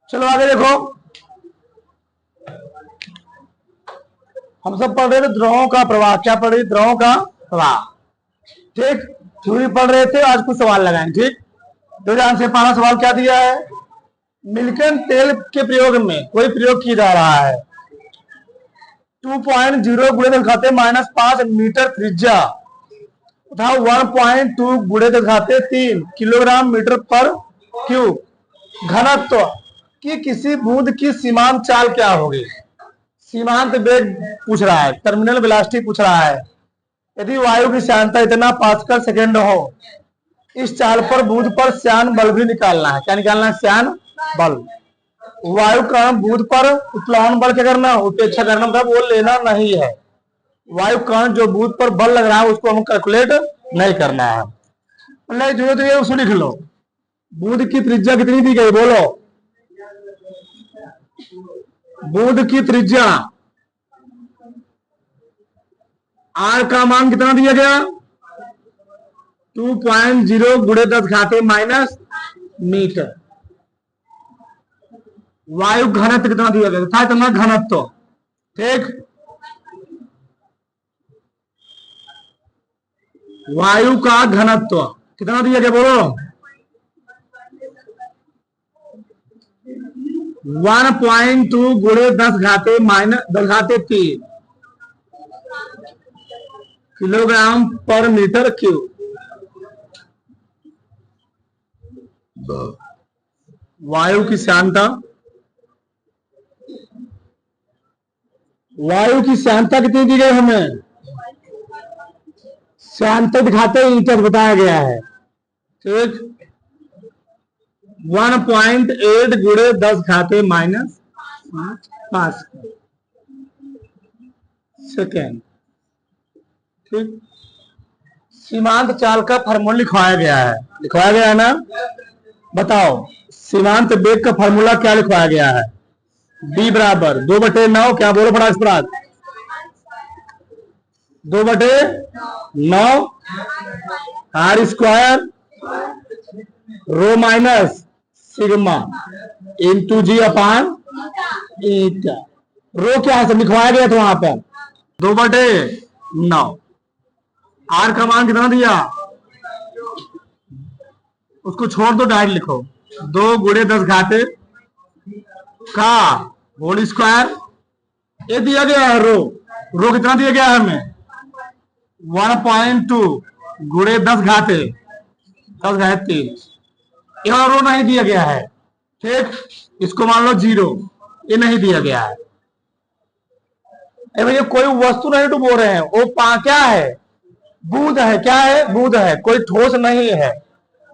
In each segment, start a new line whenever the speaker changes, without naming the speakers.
चलो आगे देखो, हम सब पढ़ रहे थे द्रवों का प्रवाह। क्या पढ़ रहे थे? द्रवों का प्रवाह। ठीक, थ्योरी पढ़ रहे थे, आज कुछ सवाल लगाएं। ठीक, तो ध्यान से पहला सवाल क्या दिया है? मिल्टन तेल के प्रयोग में कोई प्रयोग किया जा रहा है। 2.0 गुणे खाते -5 मीटर त्रिज्या तथा 1.2 गुणे खाते 3 किलोग्राम मीटर पर क्यूब घनत्व की किसी बूंद की सीमांत चाल क्या होगी? सीमांत वेग पूछ रहा है, टर्मिनल वेलोसिटी पूछ रहा है। यदि वायु की श्यानता इतना पास्कल सेकेंड हो, इस चाल पर बूंद पर श्यान बल भी निकालना है। क्या निकालना है? श्यान बल। वायु कण बूंद पर उत्प्लवन बल क्या करना? उपेक्षा करना, मतलब वो लेना नहीं है। वायु कण जो बूंद पर बल लग रहा है उसको हम कैलकुलेट नहीं करना है। मतलब जो तो ये उसको लिख लो। बूंद की त्रिज्या कितनी दी गई? बोलो। बूंद की त्रिज्या आर का मान कितना दिया गया? 2.0 गुणे 10 घाते माइनस मीटर। वायु घनत्व कितना दिया गया था? इतना घनत्व। ठीक, वायु का घनत्व कितना दिया गया? बोलो। 1.2 गुणे 10 घाते माइनस 10 घाते 3 किलोग्राम पर मीटर क्यूब। वायु की श्यानता, वायु की श्यानता कितनी दी गई हमें? श्यानता दिखाते मीटर बताया गया है। ठीक, 1.8 गुणे 10 घाते माइनस 5 सेकेंड। ठीक, सीमांत चाल का फार्मूला लिखवाया गया है। लिखवाया गया है ना? बताओ, सीमांत वेग का फार्मूला क्या लिखवाया गया है? b बराबर 2/9, क्या बोलो फटाफट? 2/9 R square rho minus sigma into g upon eta. Rho क्या है? सब लिखवाया गया था वहां पर। 2/9। आर का मान कितना दिया? उसको छोड़ दो, डायरेक्ट लिखो। 2 गुणे 10 घाते का होल स्क्वायर। ये दिया गया है रो। रो कितना दिया गया है हमें? 1.2 गुणे 10 घाते 3। यहाँ रो नहीं दिया गया है। ठीक, इसको मान लो 0। ये नहीं दिया गया है। भैया कोई वस्तु नहीं डुबो रहे हैं, वो क्या है? बूंद है। क्या है? बूंद है, कोई ठोस नहीं है।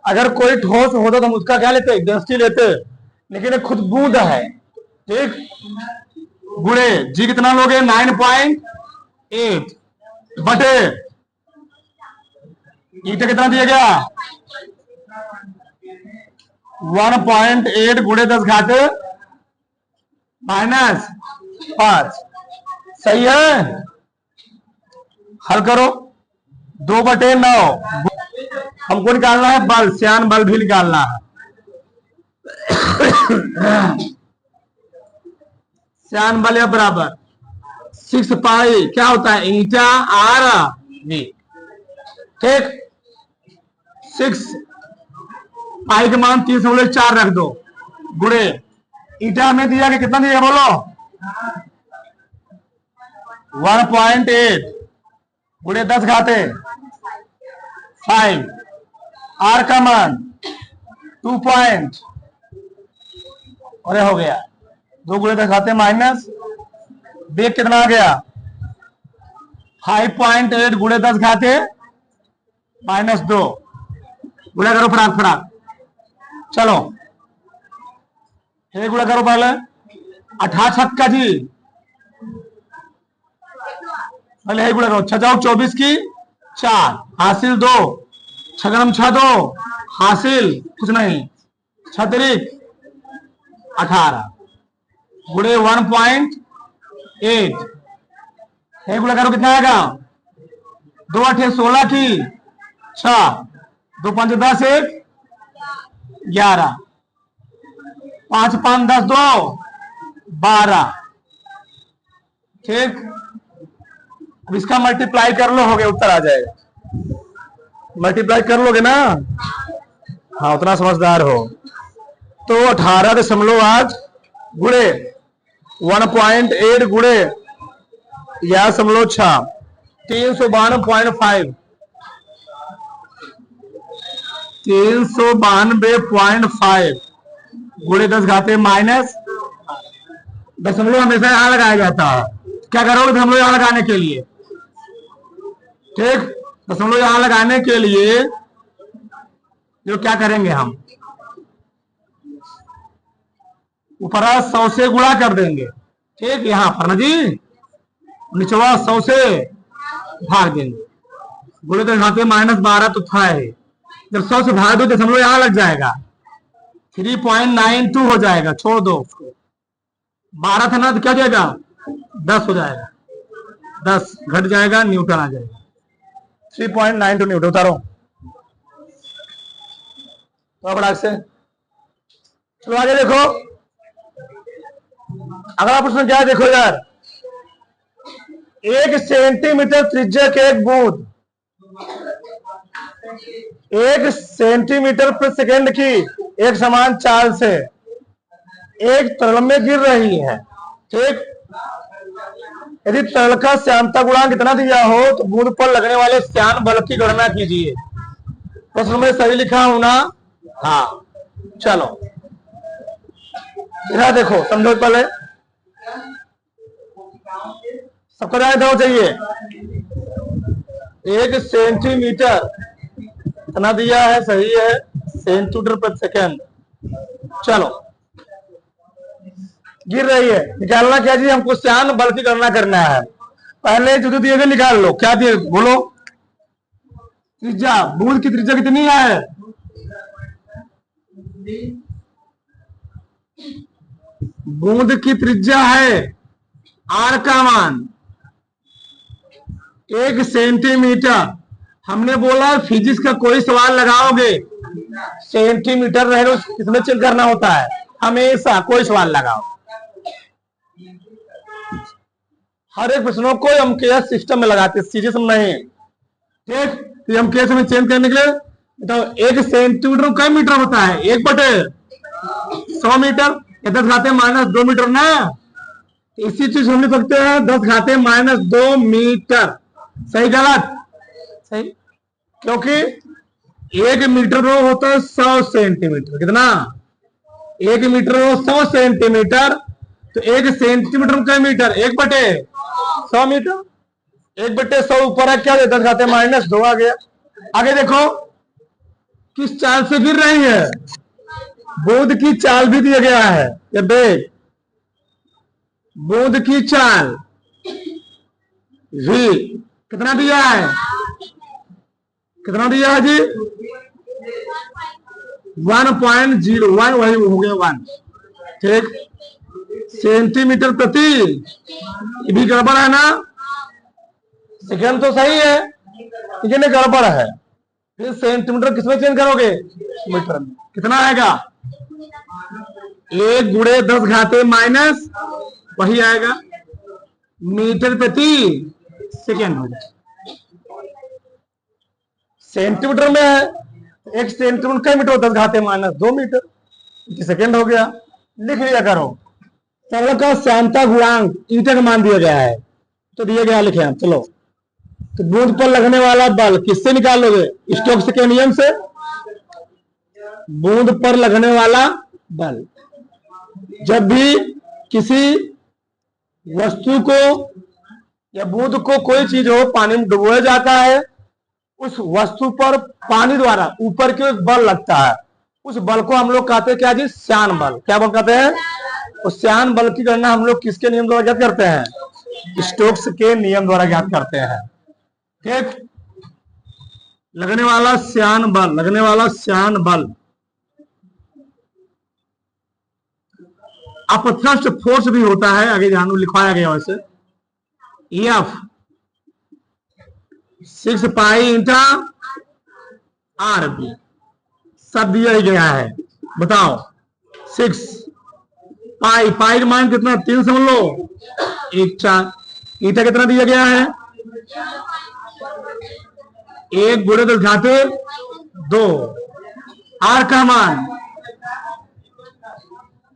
अगर कोई ठोस होता तो हम उसका क्या लेते? डेंसिटी लेते, लेकिन ये खुद बूंद है। ठीक, गुणे जी कितना लोगे? 9.8 बटे ईटा कितना दिया गया? 1.8 गुणे 10 घाते -5। सही है? हल करो। 2/9 हमको निकालना है बल, श्यान बल भी निकालना है। श्यान बल या बराबर 6 पाई क्या होता है? ईटा आर वी। ठीक, 6 पाई के मान 3.4 रख दो गुणे ईटा हमें दिया कि कितना दिया? बोलो। 1.8 गुणे 10 घाते 5। आर का मान 2 पॉइंट और हो गया 2 गुणे 10 घाते माइनस वेग कितना आ गया? 5.8 गुणे 10 घाते -2। गुणा करो फटाक फटाक। चलो ये गुणा करो पहले। 18 छक्का जी, पहले ये गुणा करो। 6 जाओ 24 की 4 हासिल 2, 6 6 2 हासिल कुछ नहीं, 6 18 गुणे 1.8। ये गुणा करो कितना आएगा? 2 8 16 की 6, 2 5 10 1 11। 5 5 10 2 12। ठीक, अब इसका मल्टीप्लाई कर लो, हो गया, उत्तर आ जाएगा। मल्टीप्लाई कर लोगे ना, हाँ उतना समझदार हो। तो 18.8 गुणे 1.8 गुणे 11.6 392.5 392.5 गुणे 10 घाते माइनस, दशमलव हमेशा यहां लगाया जाता है। क्या करोगे दशमलव यहां लगाने के लिए? ठीक, दशमलव यहां लगाने के लिए जो क्या करेंगे हम, ऊपर 100 से गुणा कर देंगे। ठीक, यहां पर ना जी, निचवा 100 से भाग देंगे। गुणे 10 घाते माइनस 12 तो था है, जब 100 से भाग दो दशमलव यहां लग जाएगा, 3.92 हो जाएगा, छोड़ दो उसको। 12 था ना तो क्या जाएगा, 10 हो जाएगा, 10 घट जाएगा, न्यूटन आ जाएगा। 3.92 न्यूटन उतारो तो बड़ा से। चलो आगे देखो, अगला प्रश्न क्या है, देखो यार, 1 सेंटीमीटर त्रिज्या के एक बूंद 1 सेंटीमीटर प्रति सेकंड की एक समान चाल से एक तरल में गिर रही है। ठीक, यदि तरल का श्यानता गुणांक कितना दिया हो तो बूंद पर लगने वाले श्यान बल की गणना कीजिए। प्रश्न में सही लिखा हूं ना? हाँ, चलो इधर देखो, समझो पहले, सबको ध्यान चाहिए। 1 सेंटीमीटर कितना दिया है, सही है, सेंटीमीटर प्रति सेकंड। चलो गिर रही है, निकालना क्या जी, हमको श्यान बल की गणना करना है। पहले जो दिए गए निकाल लो, क्या दिए बोलो? त्रिज्या, बूंद की त्रिज्या कितनी है? बूंद की त्रिज्या है आर का मान 1 सेंटीमीटर। हमने बोला फिजिक्स का कोई सवाल लगाओगे सेंटीमीटर रहेगा, किसमें चेक करना होता है, हमेशा कोई सवाल लगाओ, हर एक प्रश्नों को हम केएस सिस्टम में लगाते, सीरीज में नहीं। ठीक, तो हम केएस में चेंज करने के लिए तो 1 सेंटीमीटर कई मीटर होता है, 1/100 मीटर, 10 घाते माइनस 2 मीटर ना। इसी चीज हम लिख सकते हैं 10 घाते माइनस 2 मीटर। सही गलत? सही, क्योंकि 1 मीटर वो होता है 100 सेंटीमीटर। कितना? 1 मीटर वो 100 सेंटीमीटर, तो 1 सेंटीमीटर कई मीटर, 1/100 मीटर। 1/100 ऊपर है क्या, 10 घाते माइनस 2 आ गया। आगे देखो, किस चाल से गिर रही है, बूंद की चाल भी दिया गया है। ये देख, बूंद की चाल v कितना दिया है, कितना दिया है जी, 1.01, वही हो गया 1। ठीक, सेंटीमीटर प्रति, ये भी गड़बड़ है ना, सेकंड तो सही है लेकिन गड़बड़ है। फिर सेंटीमीटर किसमें चेंज करोगे, मीटर में। कितना आएगा, 1 गुणे 10 घाते माइनस, वही आएगा, मीटर प्रति सेकेंड हो जाए। सेंटीमीटर में है, 1 सेंटीमीटर कई मीटर, 10 घाते माइनस 2 मीटर, सेकेंड हो गया। लिख लिया करो, तरल का श्यानता गुणांक ईटा का मान दिया गया है, तो दिया गया लिखे हम। चलो, तो बूंद पर लगने वाला बल किससे निकालोगे, स्टोक्स के नियम से। बूंद पर लगने वाला बल, जब भी किसी वस्तु को या बूंद को कोई चीज हो पानी में डुबोया जाता है, उस वस्तु पर पानी द्वारा ऊपर की ओर बल लगता है, उस बल को हम लोग कहते हैं क्या जी, श्यान बल। क्या बल कहते हैं? उस श्यान बल की गणना हम लोग किसके नियम द्वारा ज्ञात करते हैं, स्टोक्स के नियम द्वारा ज्ञात करते हैं। ठीक, लगने वाला श्यान बल, लगने वाला श्यान बल, अपथ्रस्ट फोर्स भी होता है, आगे ध्यान लिखवाया गया वैसे, F 6 पाई इंटा RB सब दिया ही गया है। बताओ, 6 पाई पाई का मान कितना 3 समझ लो, 1 4। ईटा कितना दिया गया है, 1 गुणे 10 घाते 2। आर का मान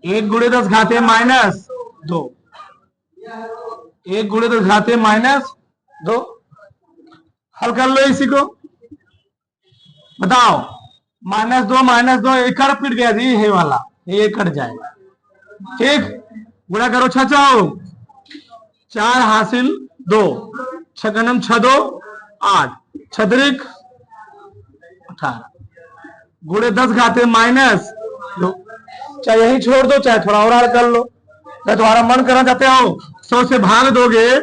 1 गुणे 10 घाते -2, 1 गुणे 10 घाते -2। हल कर लो इसी को, बताओ। -2 एक कट गया जी, ये वाला ये कट जाएगा। ठीक, गुणा करो 6 4 4 हासिल 2, 6 6 2 8, 6 18 गुणे 10 घाते -2। चाहे यही छोड़ दो, चाहे थोड़ा और हल कर लो, मैं तुम्हारा मन करना चाहते हो 100 से भाग दोगे,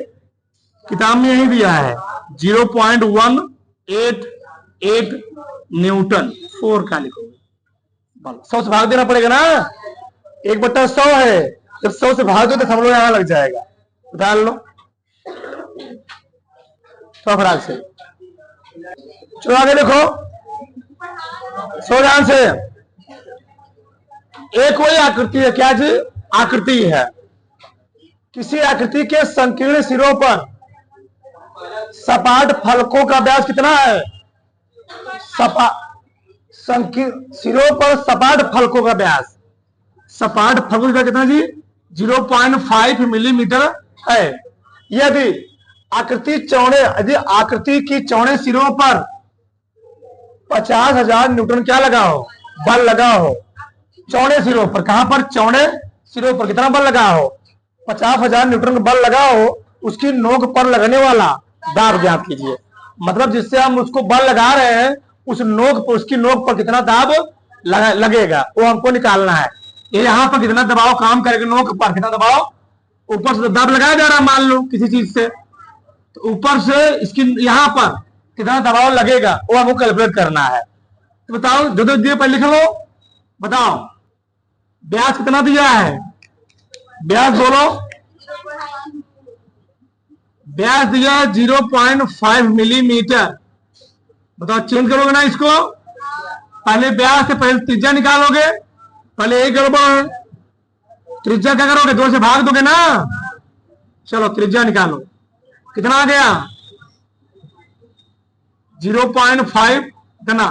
किताब में यही दिया है 0.188 न्यूटन 4 का लिखोगे। 100 से भाग देना पड़ेगा ना, 1/100 है, जब 100 से भाग दो तो समझ लो यहां लग जाएगा। बता लो तो फराक से, चलो आगे देखो, सो ध्यान से। एक कोई आकृति है, क्या जी, आकृति है। किसी आकृति के संकीर्ण सिरों पर सपाट फलकों का व्यास कितना है, सिरों पर सपाट फलकों का व्यास, सपाट फलकों का कितना जी 0.5 मिलीमीटर है। यदि आकृति की चौड़े सिरों पर 50,000 न्यूटन क्या लगा हो, बल लगा हो, चौड़े सिरों पर, कहां पर, चौड़े सिरों पर कितना बल लगा हो, 50,000 न्यूटन का बल लगा हो, उसकी नोक पर लगने वाला दाब ज्ञात कीजिए। मतलब जिससे हम उसको बल लगा रहे हैं, उस नोक पर, उसकी नोक पर कितना दाब लगेगा वो हमको निकालना है। ये यहाँ पर कितना दबाव काम करेगा, नोक पर कितना दबाव, ऊपर से दाब लगाया जा रहा है मान लो किसी चीज से, तो ऊपर से इसकी यहाँ पर कितना दबाव लगेगा वो हमको कैलकुलेट करना है। तो बताओ, जो जो दिए पर लिख लो, बताओ व्यास कितना दिया है, व्यास बोलो, व्यास दिया 0.5 मिलीमीटर। बताओ चेंज करोगे ना इसको, पहले व्यास से पहले त्रिज्या निकालोगे, पहले एक गड़बड़, त्रिज्या क्या करोगे, 2 से भाग दोगे ना। चलो त्रिज्या निकालो, कितना आ गया 0.5, कितना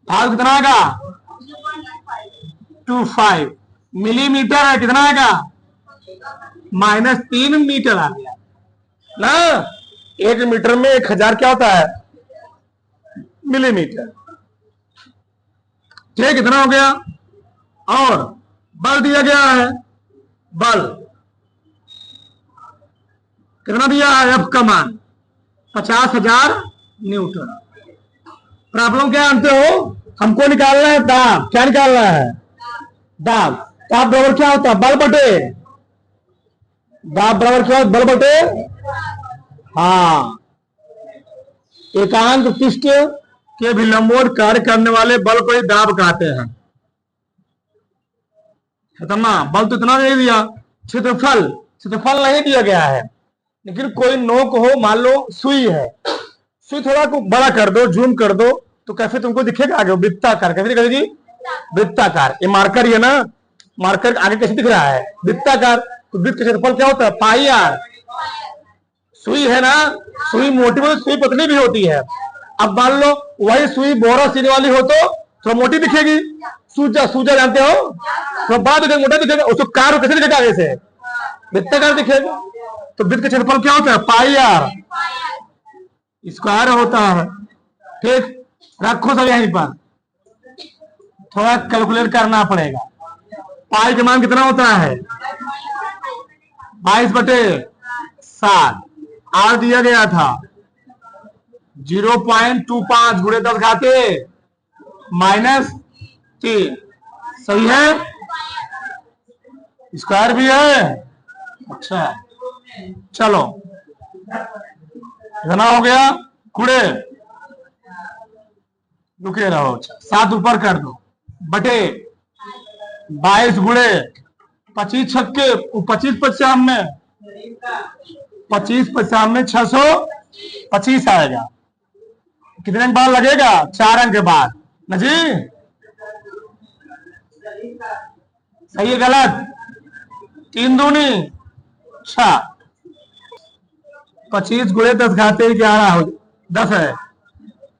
भाग कितना आएगा 25 मिलीमीटर है, कितना आएगा -3 मीटर आ गया ना। 1 मीटर में 1000 क्या होता है, मिलीमीटर। ठीक, कितना हो गया। और बल दिया गया है, बल कितना दिया है, एफ का मान 50,000 न्यूटन। प्रॉब्लम क्या जानते हो, हमको निकालना है दाब, क्या निकालना है, दाब। दाब बराबर क्या होता है, बल बटे, दाब बराबर क्या होता है, बल बटे, हाँ, एकांक पृष्ठ के विलंबोर कार्य करने वाले बल को ही दाब कहते हैं। खत्म, बल तो इतना नहीं दिया, क्षेत्रफल नहीं दिया गया है, लेकिन कोई नोक हो, मान लो सुई है, सुई थोड़ा को बड़ा कर दो, जूम कर दो, तो कैसे तुमको दिखेगा आगे, वृत्ताकार, कैसे दिखेगा जी, वृत्ताकार। ये मार्कर है ना, मार्कर आगे कैसे दिख रहा है, वृत्ताकार। तो वृत्त का क्षेत्रफल क्या होता है, पाई आर। सुई है ना, सुई मोटी होती, सुई पतली भी होती है। अब मान लो वही सुई बोरा सीने वाली हो तो थोड़ा मोटी दिखेगी, सूजा जानते हो, थोड़ा बड़ा दिखेगा, मोटा दिखेगा, उसको कार कैसे दिखेगा, आगे से वृत्ताकार दिखेगा। तो वृत्त का क्षेत्रफल क्या होता है, पाई आर स्क्वायर होता है। ठीक, रखो सब यहीं पर, थोड़ा कैलकुलेट करना पड़ेगा। पाई का मान कितना होता है 22/7, आर दिया गया था 0.25 गुणे 10 घाते -3, सही है, स्क्वायर भी है। अच्छा चलो, इतना हो गया, गुणे, रुके रहो, 7 ऊपर कर दो, बटे 22 गुणे 25 छक्के 25 50 में 25 50 में 625 आएगा। कितने अंक बाद लगेगा, 4 अंक के बाद ना जी, सही है गलत, 3 दूनी 6, 25 गुणे 10 घाते 11 हो 10 है,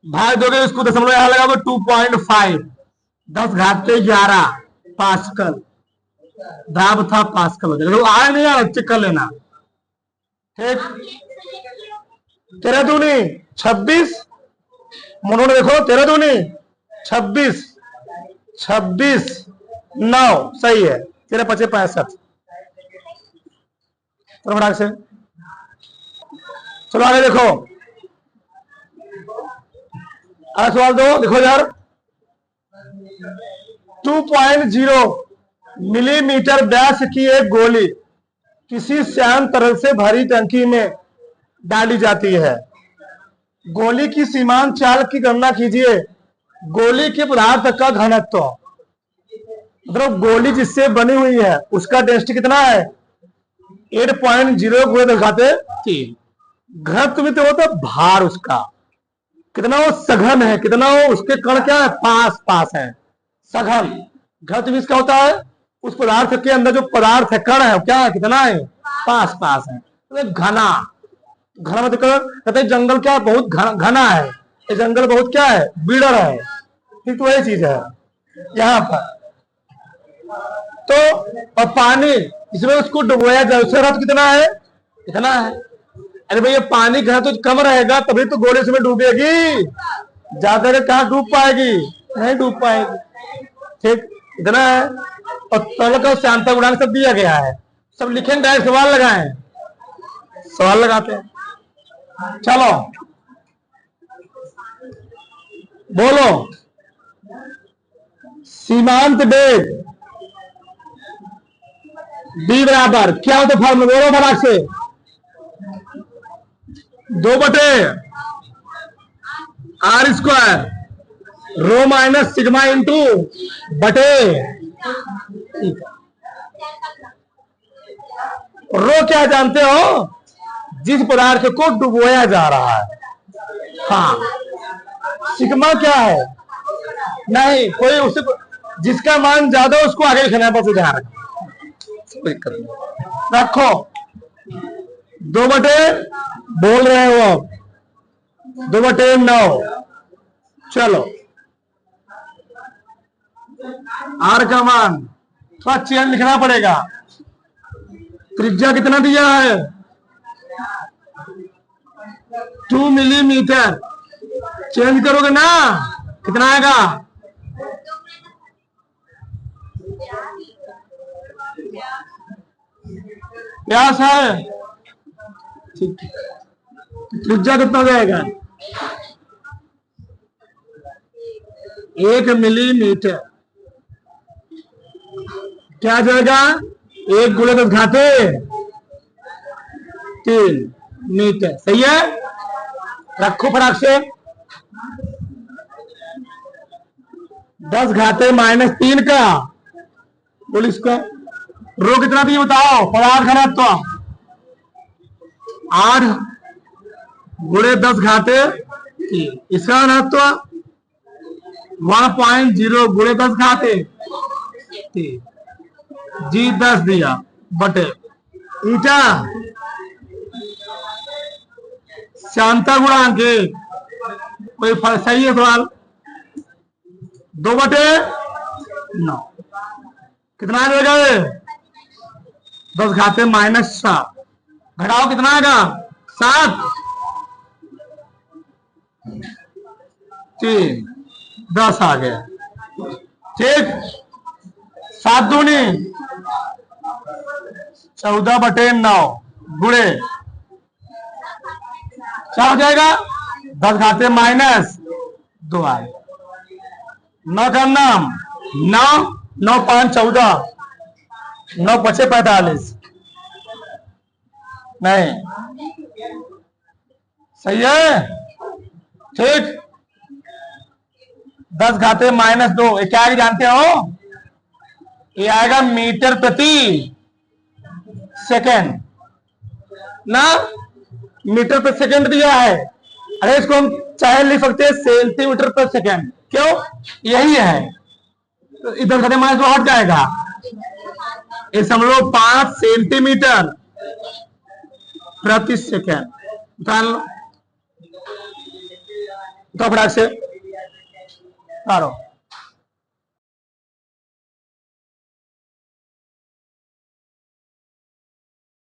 भाग दोगे इसको दशमलव यहां लगाओगे 2.5, 10 घाते 11 पास्कल, दाब था पास्कल हो जाएगा। आए नहीं यार, चेक कर लेना। ठीक, 13 दूनी 26, मोनोने देखो 13 दूनी 26, 26 9 सही है, 13 5 65। चलो फटाक से, चलो आगे देखो, अगला सवाल दो, देखो यार 2.0 मिलीमीटर व्यास की एक गोली किसी श्यान तरल से भरी टंकी में डाली जाती है। गोली की सीमांत चाल की गणना कीजिए। गोली के पदार्थ का घनत्व, मतलब गोली जिससे बनी हुई है उसका डेंसिटी कितना है, 8.0 गुणे 10 घाते 3। घनत्व भी तो होता है भार उसका, कितना वो सघन है, कितना वो उसके कण क्या है, पास पास है, सघन। घनत्व भी इसका होता है उस पदार्थ के अंदर जो पदार्थ है, कण है, क्या है, कितना है, पास पास है। तो घना, घना मतलब कहते हैं जंगल क्या बहुत घना है, ये जंगल बहुत क्या है, बीड़र है। ठीक, तो वही चीज है यहाँ पर। तो और पानी इसमें उसको डुबोया जाए, उसका घनत्व कितना है, इतना है। अरे भैया पानी घनत्व तो कम रहेगा तभी तो गोली इसमें डूबेगी, ज्यादा कहाँ डूब पाएगी, नहीं डूब पाएगी। ठीक, इतना है। और तरल का श्यानता गुणांक सब दिया गया है, सब लिखेंगे, डायरेक्ट सवाल लगाएं, सवाल लगाते हैं। चलो बोलो, सीमांत वेग बी बराबर क्या होता है फॉर्मूला, बोलो फटाक से, 2/r² रो माइनस सिग्मा इंटू बटे। रो क्या जानते हो, जिस पदार्थ को डुबोया जा रहा है। हाँ, सिग्मा क्या है, नहीं कोई उससे, जिसका मान ज्यादा उसको आगे लिखना है, बस ध्यान रखो। 2 बटे बोल रहे हो अब 2/9। चलो आर का मान थोड़ा चेंज लिखना पड़ेगा। त्रिज्या कितना दिया है, 2 मिलीमीटर, चेंज करोगे ना कितना आएगा, व्यास है। ठीक, त्रिज्या कितना जाएगा, 1 मिलीमीटर, क्या जाएगा, 1 गुणे 10 घाते 3 मीटर, सही है। रखो फटाक से, 10 घाते -3 का, बोल इसका रो कितना दिए बताओ, पदार्थ घनत्व 8 गुणे 10 घाते 3, इसका घनत्व 1.0 गुणे 10 घाते 3, जी 10 दिया बटे ईटा श्यानता गुणांक, कोई फर्क, सही है सवाल, 2/9 कितना आ जाएगा, 10 घाते -7, घटाओ कितना आएगा, 7 3 10 आ गया। ठीक, 7 दूनी 14/9 गुणे क्या हो जाएगा, 10 घाते -2 आए, 9 का नाम 9 9 5 14, 9 5 45, नहीं सही है। ठीक, 10 घाते -2, ये क्या जानते हो, ये आएगा मीटर प्रति सेकेंड ना, मीटर प्रति सेकेंड दिया है। अरे इसको हम चाहे लिख सकते हैं सेंटीमीटर प्रति सेकेंड, क्यों, यही है, तो इधर घाते -2 हट जाएगा, 1.5 सेंटीमीटर प्रति सेकेंड। उतार लो तो फटाक से उतारो।